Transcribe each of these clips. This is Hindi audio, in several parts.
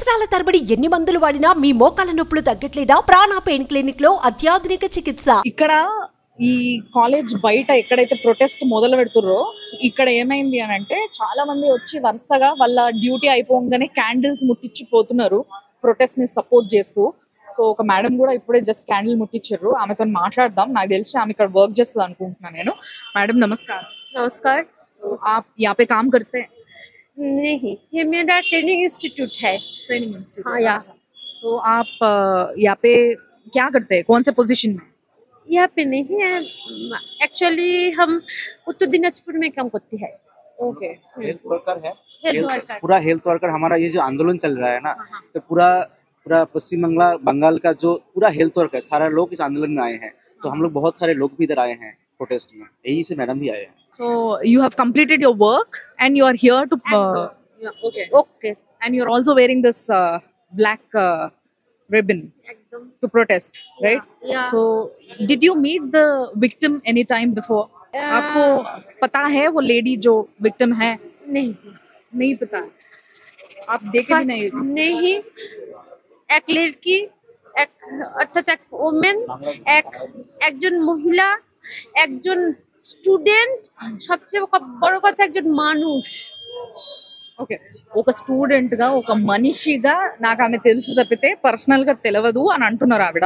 సంవత్సరాల తరబడి ఎన్ని మందులు వాడినా మీ మోకాల నొప్పులు తగ్గట్లేదా? ప్రాణ పెయిన్ క్లినిక్ లో అత్యాధునిక చికిత్స. ఇక్కడ ఈ కాలేజ్ బయట ఎక్కడైతే ప్రొటెస్ట్ మొదలు పెడుతుర్రో ఇక్కడ ఏమైంది అని అంటే చాలా మంది వచ్చి వరుసగా వాళ్ళ డ్యూటీ అయిపోగానే క్యాండిల్స్ ముట్టించి పోతున్నారు ప్రొటెస్ట్ ని సపోర్ట్ చేస్తూ. సో ఒక మేడం కూడా ఇప్పుడే జస్ట్ క్యాండిల్ ముట్టించారు. ఆమెతో మాట్లాడదాం. నాకు తెలిసి ఆమె ఇక్కడ వర్క్ చేస్తుంది అనుకుంటున్నాను నేను. మేడం నమస్కారం. नमस्कार। आप यहाँ पे काम करते हैं? नहीं, ये मेरा ट्रेनिंग इंस्टीट्यूट है। Training institute. हाँ, यहाँ तो आप यहाँ पे क्या करते हैं, कौन से पोजीशन में? यहाँ पे नहीं है, एक्चुअली हम उत्तर दिनाजपुर में काम करते हैं। ओके। हेल्थ वर्कर है। Health worker. पूरा हेल्थ वर्कर हमारा ये जो आंदोलन चल रहा है ना, हाँ। तो पूरा पूरा पश्चिम बंगाल का जो पूरा हेल्थ वर्कर सारा लोग इस आंदोलन में आए हैं। तो हम लोग बहुत सारे लोग भी इधर आए हैं प्रोटेस्ट में, यही से मैडम भी आए हैं। So you have completed your work and you are here to okay. Okay, And you're also wearing this black ribbon एकदम to protest, right? Yeah. So did you meet the victim any time before? आपको पता है वो लेडी जो victim है? नहीं, नहीं पता। आप देखे भी नहीं? नहीं, एक लड़की, एक अर्थात एक वुमेन, একজন মহিলা, একজন স্টুডেন্ট, সবচেয়ে বড় কথা একজন মানুষ। ఓకే, ఒక స్టూడెంట్ గా ఒక మనిషిగా నాకు ఆమె తెలుసు తప్పితే పర్సనల్ గా తెలియదు అని అంటున్నారు ఆవిడ.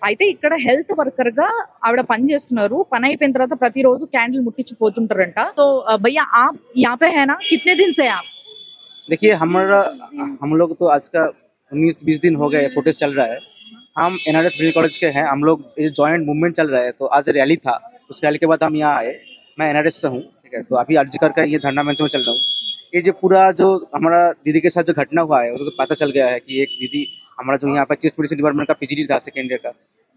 అయితే ఇక్కడ హెల్త్ వర్కర్ గా ఆవిడ పని చేస్తున్నారు. పని అయిపోయిన తర్వాత ప్రతిరోజు క్యాండిల్ ముట్టించి పోతుంటారంట. సో భయ్యా आप यहाँ पे है ना, कितने दिन से आप? देखिए हम लोग तो आज का 19-20 दिन हो गए प्रोटेस्ट चल रहा है। हम NRS मेडिकल कॉलेज के हैं। हम लोग ये जॉइंट मूवमेंट चल रहा है, तो आज रैली था, उस रैली के बाद हम यहाँ आए। मैं NRS से हूँ, ठीक है। तो अभी अर्जिकर का ये धरना मंच में चल रहा हूँ। ये जो पूरा जो हमारा दीदी के साथ जो घटना हुआ है उसको पता चल गया है कि एक दीदी हमारा जो यहाँ पर चीफ पुलिस डिपार्टमेंट का PGD था सेकेंड ईयर का,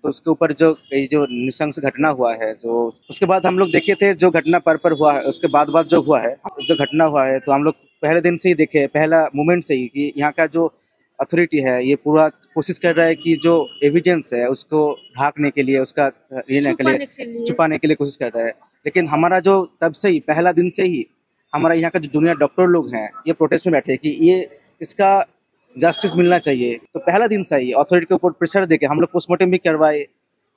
तो उसके ऊपर जो ये जो नृशंस घटना हुआ है, जो उसके बाद हम लोग देखे थे जो घटना पर हुआ है, उसके बाद जो हुआ है, जो घटना हुआ है, तो हम लोग पहले दिन से ही देखे, पहला मोमेंट से ही कि यहाँ का जो अथॉरिटी है ये पूरा कोशिश कर रहा है कि जो एविडेंस है उसको ढाकने के लिए, उसका छुपाने के लिए कोशिश कर रहा है। लेकिन हमारा जो तब से ही पहला दिन से ही हमारा यहाँ का जो जूनियर डॉक्टर लोग हैं ये प्रोटेस्ट में बैठे कि ये इसका जस्टिस मिलना चाहिए। तो पहला दिन से ही अथॉरिटी के ऊपर प्रेशर देके हम लोग पोस्टमार्टम भी करवाए,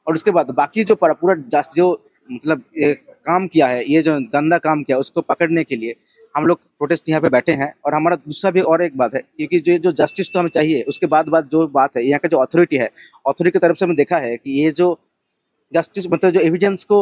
और उसके बाद बाकी जो पूरा जो मतलब ये काम किया है, ये जो गंदा काम किया उसको पकड़ने के लिए हम लोग प्रोटेस्ट यहाँ पे बैठे हैं। और हमारा दूसरा भी और एक बात है, क्योंकि जो जस्टिस तो हमें चाहिए, उसके बाद जो बात है यहाँ का जो अथॉरिटी है, अथॉरिटी की तरफ से हमने देखा है कि ये जो जस्टिस मतलब जो एविडेंस को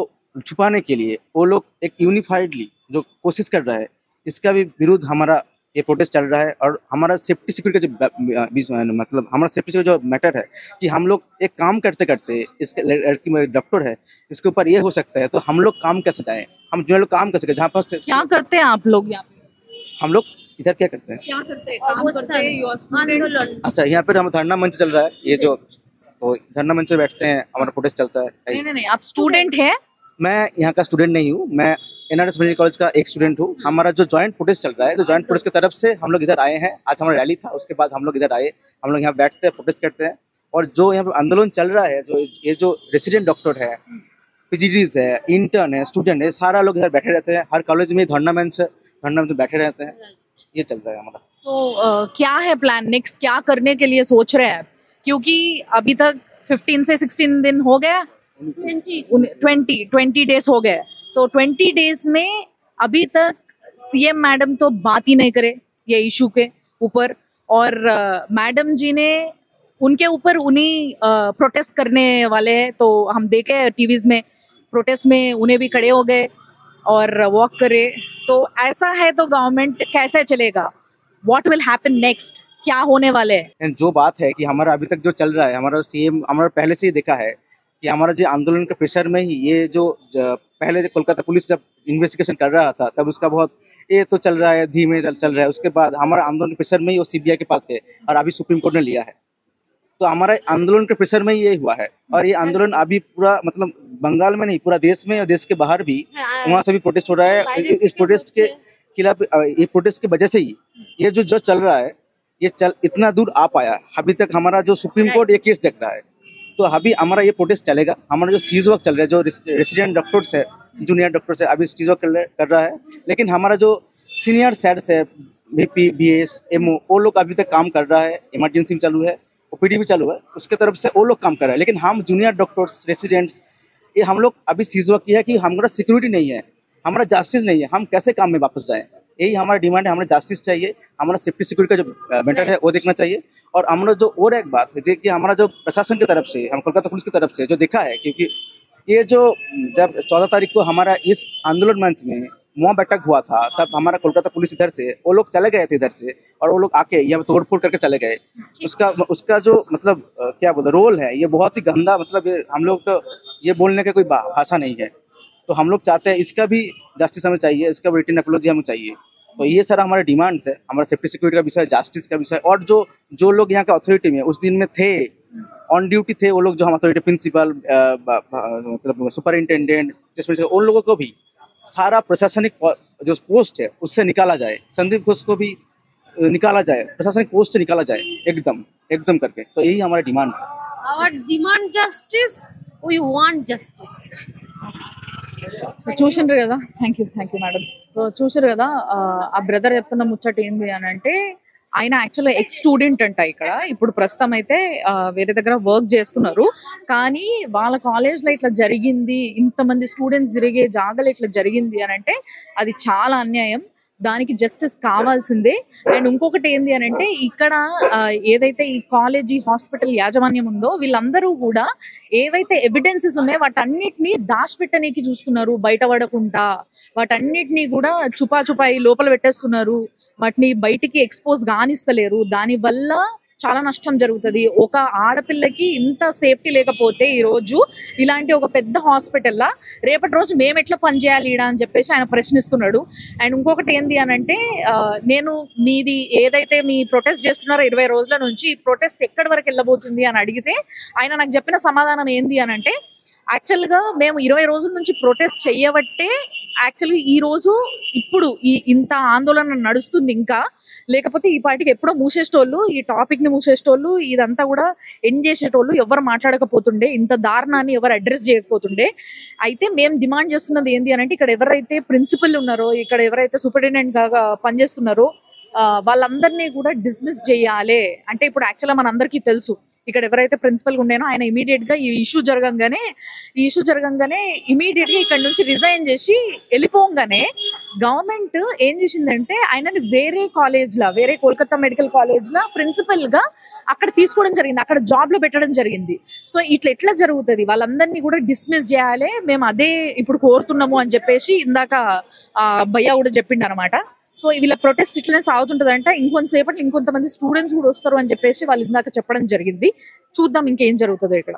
छुपाने के लिए वो लोग एक यूनिफाइडली जो कोशिश कर रहा है, इसका भी विरुद्ध हमारा ये प्रोटेस्ट चल रहा है। और हमारा सेफ्टी सिक्योरिटी का जो मतलब हमारा सेफ्टी सिक्योरिटी जो मैटर है कि हम लोग एक काम करते करते, इसके लड़की में डॉक्टर है, इसके ऊपर ये हो सकता है, तो हम लोग काम कैसे जाएं, हम जो लोग काम कर सके जहाँ पर क्या करते हैं आप लोग यहाँ पे? हम लोग इधर क्या करते हैं, क्या करते हैं? काम करते हैं? You are student? आंदोलन। अच्छा यहाँ पर हम धरना मंच चल रहा है, ये जो तो धरना मंच में बैठते हैं, हमारा प्रोटेस्ट चलता है। नहीं, आप स्टूडेंट है? मैं यहाँ का स्टूडेंट नहीं हूँ, मैं NRS मेडिकल कॉलेज का एक स्टूडेंट हूँ। हमारा जो जॉइंट प्रोटेस्ट चल रहा है, तो जॉइंट प्रोटेस्ट की तरफ से हम लोग इधर आए हैं। आज हमारा रैली था, उसके बाद हम लोग इधर आए, हम लोग यहाँ बैठते हैं, प्रोटेस्ट करते हैं। और जो यहाँ पे आंदोलन चल रहा है, जो ये जो रेसिडेंट डॉक्टर है, PGDs है, इंटर्न है, स्टूडेंट है, सारा लोग इधर बैठे रहते हैं। हर कॉलेज में धरना मंच बैठे रहते हैं। ये चल रहा है हमारा। तो क्या है प्लान नेक्स्ट, क्या करने के लिए सोच रहे हैं? क्योंकि अभी तक 15 से 16 दिन हो गया, 20 डेज हो गए। तो 20 डेज में अभी तक CM मैडम तो बात ही नहीं करे ये इशू के ऊपर, और मैडम जी ने उनके ऊपर उन्हीं प्रोटेस्ट करने वाले हैं। तो हम देखे टीवीज में प्रोटेस्ट में उन्हें भी खड़े हो गए और वॉक करे। तो ऐसा है तो गवर्नमेंट कैसे चलेगा? What will happen next? क्या होने वाले है? जो बात है कि हमारा अभी तक जो चल रहा है, हमारा CM हमारा पहले से ही देखा है कि हमारा जो आंदोलन के प्रेशर में ही ये जो पहले जो कोलकाता पुलिस जब इन्वेस्टिगेशन कर रहा था, तब उसका बहुत ये तो चल रहा है, धीमे चल रहा है। उसके बाद हमारा आंदोलन के प्रेशर में ही वो CBI के पास गए, और अभी सुप्रीम कोर्ट ने लिया है। तो हमारा आंदोलन के प्रेशर में ही ये हुआ है। और ये आंदोलन अभी पूरा मतलब बंगाल में नहीं, पूरा देश में और देश के बाहर भी वहाँ से भी प्रोटेस्ट हो रहा है। इस प्रोटेस्ट के खिलाफ, ये प्रोटेस्ट की वजह से ही ये जो चल रहा है, ये इतना दूर आ पाया। अभी तक हमारा जो सुप्रीम कोर्ट ये केस देख रहा है, तो अभी हमारा ये प्रोटेस्ट चलेगा। हमारा जो सीज वर्क चल रहा है, जो रेसिडेंट डॉक्टर्स है, जूनियर डॉक्टर्स है, अभी सीज वर्क कर रहा है। लेकिन हमारा जो सीनियर सेट्स है, VP BS MO वो लोग अभी तक काम कर रहा है, इमरजेंसी में चालू है, OPD भी चालू है, उसके तरफ से वो लोग काम कर रहा है। लेकिन हम जूनियर डॉक्टर्स, रेसिडेंट्स, ये हम लोग अभी चीज़ वो किया कि हमारा सिक्योरिटी नहीं है, हमारा जस्टिस नहीं है, हम कैसे काम में वापस जाएं। यही हमारा डिमांड है, हमारा जस्टिस चाहिए, हमारा सेफ्टी सिक्योरिटी का जो मैटर है वो देखना चाहिए। और हमारा जो और एक बात है कि हमारा जो प्रशासन की तरफ से, हम कोलकाता पुलिस की तरफ से जो देखा है, क्योंकि ये जो जब 14 तारीख को हमारा इस आंदोलन मंच में मॉब अटैक हुआ था, तब हमारा कोलकाता पुलिस इधर से वो लोग चले गए थे इधर से, और वो लोग आके यहाँ तोड़फोड़ करके चले गए। उसका जो मतलब क्या बोलते रोल है, ये बहुत ही गंदा, मतलब ये हम लोग को ये बोलने का कोई भाषा नहीं है। तो हम लोग चाहते हैं इसका भी जस्टिस हमें चाहिए, इसका भी रिटन एपोलॉजी हमें चाहिए। तो ये सारा हमारा डिमांड्स है, हमारा सेफ्टी सिक्योरिटी का विषय, जस्टिस का विषय, और जो लोग यहाँ के अथॉरिटी में उस दिन में थे, ऑन ड्यूटी थे, वो लोग जो हम अथॉरिटी प्रिंसिपल, मतलब सुपरिंटेंडेंट, जिसमें उन लोगों को भी सारा प्रशासनिक जो पोस्ट है उससे निकाला जाए, संदीप घोष को भी निकाला जाए, प्रशासनिक पोस्ट से निकाला जाए एकदम करके। तो यही हमारे डिमांड्स है। Our demand justice. We want justice. చూసిండ్రు కదా, థ్యాంక్ యూ మేడం. సో చూసారు కదా, ఆ బ్రదర్ చెప్తున్న ముచ్చట ఏంది అని అంటే, ఆయన యాక్చువల్గా ఎక్స్ స్టూడెంట్ అంట. ఇక్కడ ఇప్పుడు ప్రస్తుతం అయితే వేరే దగ్గర వర్క్ చేస్తున్నారు. కానీ వాళ్ళ కాలేజ్లో ఇట్లా జరిగింది, ఇంతమంది స్టూడెంట్స్ తిరిగే జాగాలో ఇట్లా జరిగింది అని అంటే అది చాలా అన్యాయం. దానికి జస్టిస్ కావాల్సిందే. అండ్ ఇంకొకటి ఏంది అని అంటే, ఇక్కడ ఏదైతే ఈ కాలేజీ హాస్పిటల్ యాజమాన్యం ఉందో వీళ్ళందరూ కూడా ఏవైతే ఎవిడెన్సెస్ ఉన్నాయో వాటన్నిటిని దాచిపెట్టనీకి చూస్తున్నారు, బయటపడకుండా వాటన్నిటినీ కూడా చుపాయి లోపల పెట్టేస్తున్నారు, వాటిని బయటికి ఎక్స్పోజ్ కానిస్తలేరు. దానివల్ల చాలా నష్టం జరుగుతుంది. ఒక ఆడపిల్లకి ఇంత సేఫ్టీ లేకపోతే ఈ రోజు ఇలాంటి ఒక పెద్ద హాస్పిటల్లా రేపటి రోజు మేము ఎట్లా పనిచేయాలి ఈడ అని చెప్పేసి ఆయన ప్రశ్నిస్తున్నాడు. అండ్ ఇంకొకటి ఏంది అని అంటే, నేను మీది ఏదైతే మీ ప్రొటెస్ట్ చేస్తున్నారో 20 రోజుల నుంచి, ఈ ప్రొటెస్ట్ ఎక్కడి వరకు వెళ్ళబోతుంది అని అడిగితే ఆయన నాకు చెప్పిన సమాధానం ఏంది అని అంటే, యాక్చువల్గా మేము 20 రోజుల నుంచి ప్రొటెస్ట్ చేయబట్టే యాక్చువల్గా ఈ రోజు ఇప్పుడు ఇంత ఆందోళన నడుస్తుంది. ఇంకా లేకపోతే ఈ పార్టీకి ఎప్పుడో మూసేసేటోళ్ళు, ఈ టాపిక్ ని మూసేసేటోళ్ళు, ఇదంతా కూడా ఎండ్ చేసేటోళ్ళు ఎవరు మాట్లాడకపోతుండే, ఇంత దారుణాన్ని ఎవరు అడ్రస్ చేయకపోతుండే. అయితే మేము డిమాండ్ చేస్తున్నది ఏంటి అని అంటే, ఇక్కడ ఎవరైతే ప్రిన్సిపల్ ఉన్నారో, ఇక్కడ ఎవరైతే సూపరింటెండెంట్ గా పనిచేస్తున్నారో వాళ్ళందరినీ కూడా డిస్మిస్ చేయాలి. అంటే ఇప్పుడు యాక్చువల్గా మనందరికీ తెలుసు, ఇక్కడ ఎవరైతే ప్రిన్సిపల్ ఉండేనో ఆయన ఇమీడియట్ గా ఈ ఇష్యూ జరగంగానే ఇమీడియట్ గా ఇక్కడ నుంచి రిజైన్ చేసి వెళ్ళిపోగానే గవర్నమెంట్ ఏం చేసిందంటే, ఆయనని వేరే కోల్కతా మెడికల్ కాలేజ్ లా ప్రిన్సిపల్ గా అక్కడ తీసుకోవడం జరిగింది, అక్కడ జాబ్ లో పెట్టడం జరిగింది. సో ఇట్లా ఎట్లా జరుగుతుంది, వాళ్ళందరినీ కూడా డిస్మిస్ చేయాలి, మేము అదే ఇప్పుడు కోరుతున్నాము అని చెప్పేసి ఇందాక భయ్య కూడా చెప్పిండు అనమాట. సో వీళ్ళ ప్రొటెస్ట్ ఇట్లనే సాగుతుంటదంట. ఇంకొంతసేపట్లో ఇంకొంతమంది స్టూడెంట్స్ కూడా వస్తారు అని చెప్పేసి వాళ్ళు ఇందాక చెప్పడం జరిగింది. చూద్దాం ఇంకేం జరుగుతుందో ఇక్కడ.